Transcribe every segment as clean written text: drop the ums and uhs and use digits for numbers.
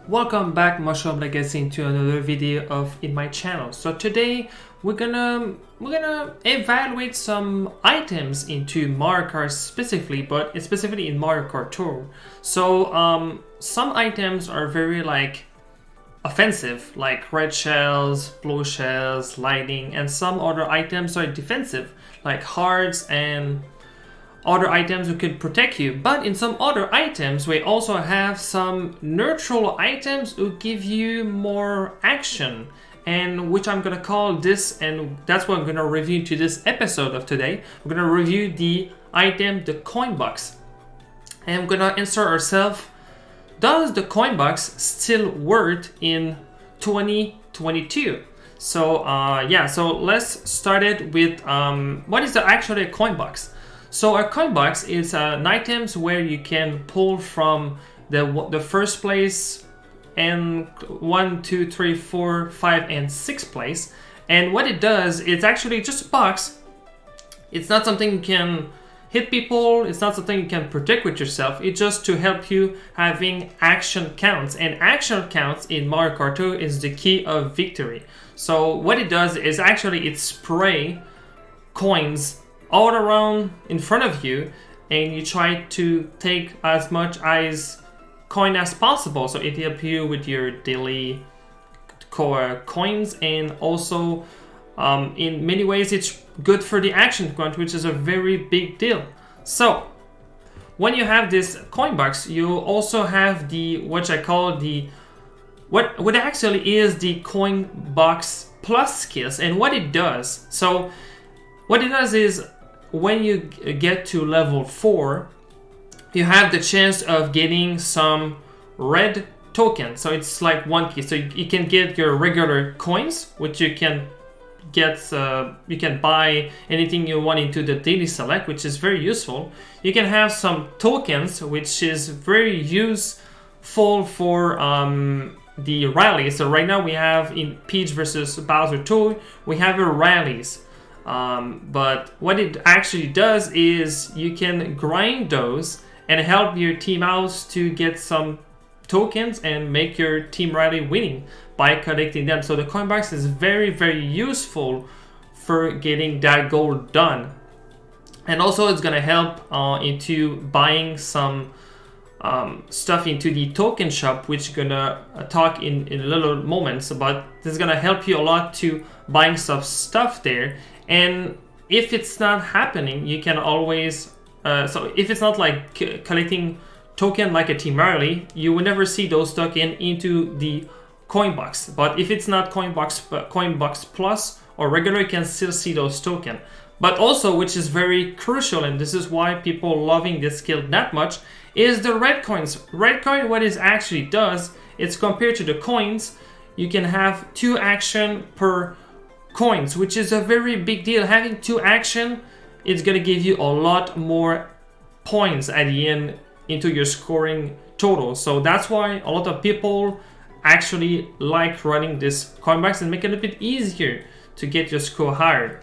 Welcome back, Mushroom Legacy, to another video in my channel. So today we're gonna evaluate some items into Mario Kart specifically, but specifically in Mario Kart Tour. So some items are very offensive, like red shells, blue shells, lightning, and some other items are defensive, like hearts and other items who could protect you. But in some other items we also have some neutral items who give you more action, and which I'm gonna call this, and that's what I'm gonna review to this episode of today. We're gonna review the item, the coin box, and we're gonna answer ourselves, does the coin box still work in 2022? So so let's start it with what is actually a coin box. So a coin box is an item where you can pull from the first place and 1, 2, 3, 4, 5, and 6 place. And what it does, it's actually just a box. It's not something you can hit people. It's not something you can protect with yourself. It's just to help you having action counts. And action counts in Mario Kart 2 is the key of victory. So what it does is actually it spray coins all around in front of you, and you try to take as much as coin as possible. So it helps you with your daily coins, and also in many ways it's good for the action count, which is a very big deal. So when you have this coin box, you also have the what I call the what actually is the coin box plus skills. And what it does, so what it does is when you get to level 4, you have the chance of getting some red tokens. So it's like 1 key. So you can get your regular coins, which you can get. You can buy anything you want into the daily select, which is very useful. You can have some tokens, which is very useful for the rallies. So right now we have in Peach versus Bowser Tour, we have a rallies. But what it actually does is you can grind those and help your team out to get some tokens and make your team rally winning by collecting them. So the coin box is very, very useful for getting that goal done. And also it's gonna help into buying some stuff into the token shop, which gonna talk in a little moments, but this is gonna help you a lot to buying some stuff there. And if it's not happening, you can always so if it's not like collecting token like a team rally, you will never see those token into the coin box. But if it's not coin box plus or regular, you can still see those token. But also, which is very crucial, and this is why people loving this skill that much, is the red coins. Red coin, what it actually does, it's compared to the coins, you can have 2 action per coins, which is a very big deal. Having 2 action, it's gonna give you a lot more points at the end into your scoring total. So that's why a lot of people actually like running this coin box and make it a bit easier to get your score higher.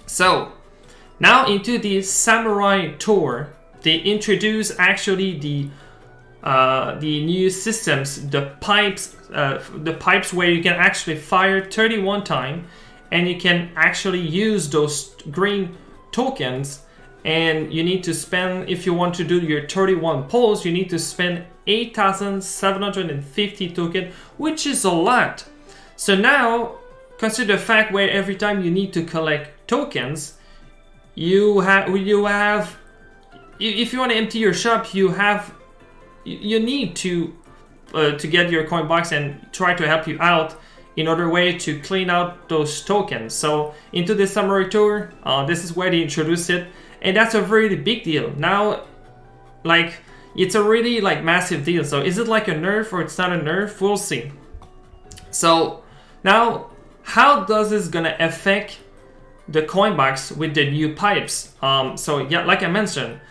So now into the Samurai Tour, they introduce actually the new systems, the pipes where you can actually fire 31 times, and you can actually use those green tokens, and you need to spend, if you want to do your 31 pulls, you need to spend 8,750 tokens, which is a lot. So now consider the fact where every time you need to collect tokens, you have if you want to empty your shop, you need to get your coin box and try to help you out in other way to clean out those tokens. So into the Samurai Tour, this is where they introduce it, and that's a really big deal. Now, it's a really massive deal. So is it like a nerf or it's not a nerf? We'll see. So now, how does this gonna affect the coin box with the new pipes? So yeah, like I mentioned,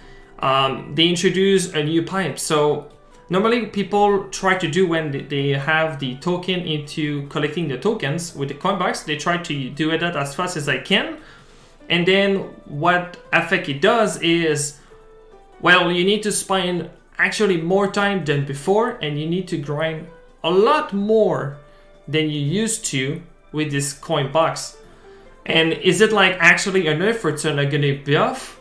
they introduce a new pipe. So normally people try to do when they have the token into collecting the tokens with the coin box, they try to do it as fast as they can. And then what effect it does is, well, you need to spend actually more time than before, and you need to grind a lot more than you used to with this coin box. And is it like actually a nerf or it's gonna be off?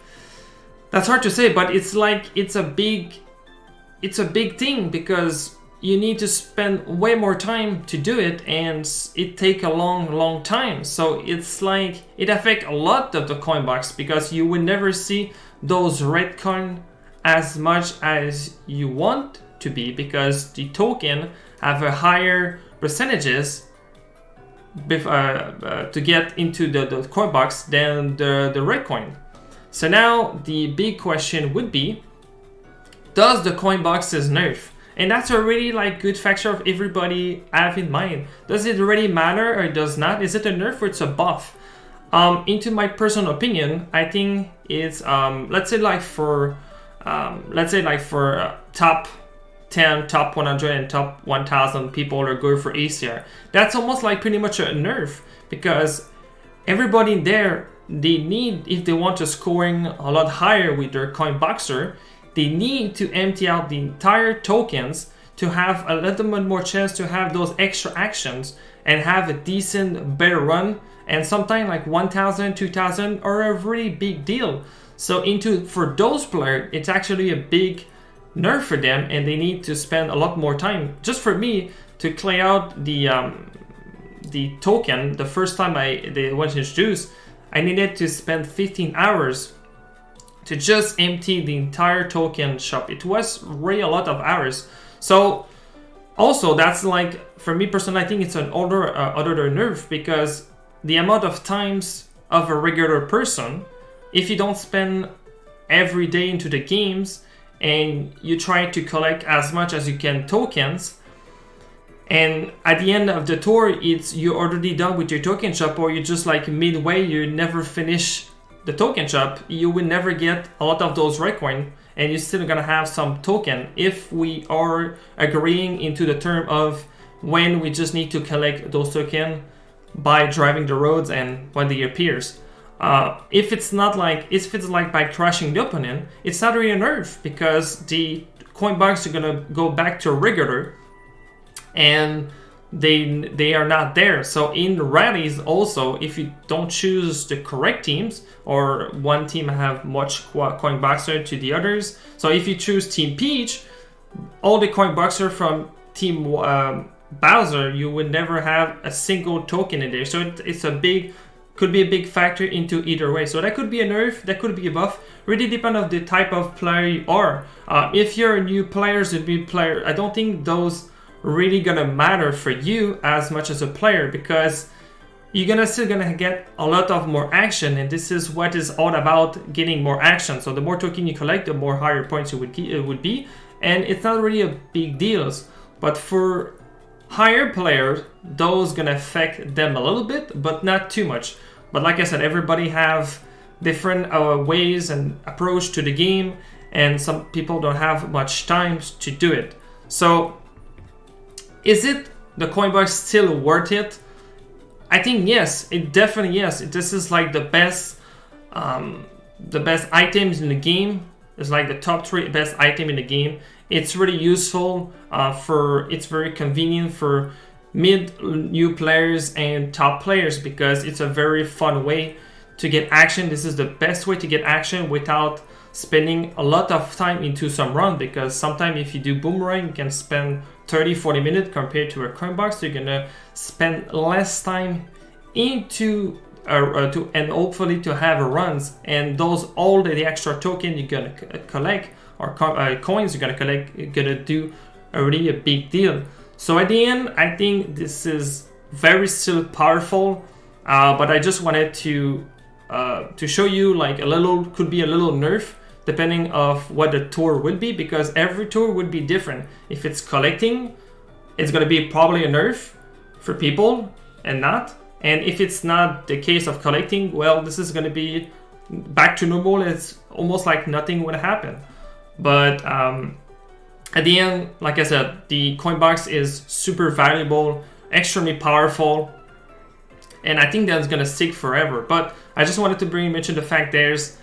That's hard to say, but it's like it's a big thing because you need to spend way more time to do it, and it take a long time. So it's like it affects a lot of the coin box because you will never see those red coin as much as you want to be, because the token have a higher percentages to get into the coin box than the red coin. So now the big question would be, does the coin boxes nerf? And that's a really like good factor of everybody have in mind. Does it really matter or does not? Is it a nerf or it's a buff? Into my personal opinion, I think it's let's say like for top 10, top 100, and top 1000 people are going for ACR. That's almost like pretty much a nerf, because everybody in there, they need, if they want to scoring a lot higher with their coin boxer, they need to empty out the entire tokens to have a little bit more chance to have those extra actions and have a decent, better run. And sometimes like 1000, 2000 are a really big deal. So for those players, it's actually a big nerf for them, and they need to spend a lot more time. Just for me to clear out the token, the first time they was introduced, I needed to spend 15 hours to just empty the entire token shop. It was really a lot of hours. So also that's like, for me personally, I think it's an other nerf, because the amount of times of a regular person, if you don't spend every day into the games and you try to collect as much as you can tokens, and at the end of the tour you're already done with your token shop, or you're just like midway, you never finish the token shop, you will never get a lot of those red coin, and you're still gonna have some token if we are agreeing into the term of when we just need to collect those tokens by driving the roads and when they appears. If it's like by crushing the opponent, it's not really a nerf, because the coin box are gonna go back to regular, and they are not there. So in rallies also, if you don't choose the correct teams, or one team have much coin boxer to the others, so if you choose Team Peach, all the coin boxer from Team Bowser, you would never have a single token in there. So it's could be a big factor into either way. So that could be a nerf, that could be a buff. Really depend on the type of player you are. If you're a new player, I don't think those really gonna matter for you as much as a player, because you're still gonna get a lot of more action, and this is what is all about, getting more action. So the more token you collect, the more higher points it would be, and it's not really a big deal. But for higher players, those gonna affect them a little bit, but not too much. But like I said, everybody have different ways and approach to the game, and some people don't have much time to do it. So is it the coin box still worth it? I think yes, it definitely yes. This is like the best items in the game. It's like the top 3 best item in the game. It's really useful it's very convenient for new players and top players, because it's a very fun way to get action. This is the best way to get action without spending a lot of time into some run, because sometimes if you do boomerang, you can spend 30-40 minutes compared to a coin box. You're gonna spend less time into and hopefully to have runs, and all the extra token you're gonna collect, or coins you're gonna collect, you're gonna do already a big deal. So at the end, I think this is very still powerful, but I just wanted to show you like could be a little nerf depending of what the tour would be, because every tour would be different. If it's collecting, it's gonna be probably a nerf for people and not. And if it's not the case of collecting, well, this is gonna be back to normal. It's almost like nothing would happen. But at the end, like I said, the coin box is super valuable, extremely powerful, and I think that's gonna stick forever. But I just wanted to mention the fact there's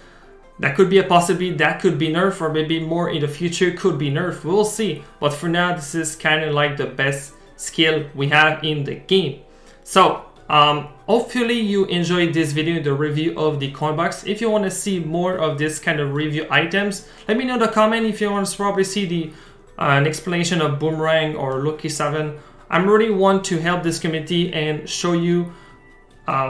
That could be a possibility, that could be Nerf, or maybe more in the future could be Nerf. We'll see. But for now, this is kind of like the best skill we have in the game. So hopefully you enjoyed this video, the review of the coin box. If you want to see more of this kind of review items, let me know in the comment. If you want to probably see the an explanation of Boomerang or Lucky 7, I really want to help this community and show you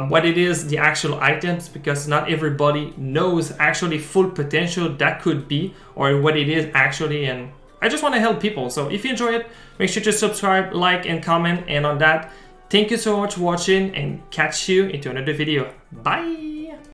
what it is, the actual items, because not everybody knows actually full potential that could be, or what it is actually, and I just want to help people. So if you enjoy it, make sure to subscribe, like, and comment. And on that, thank you so much for watching, and catch you into another video. Bye!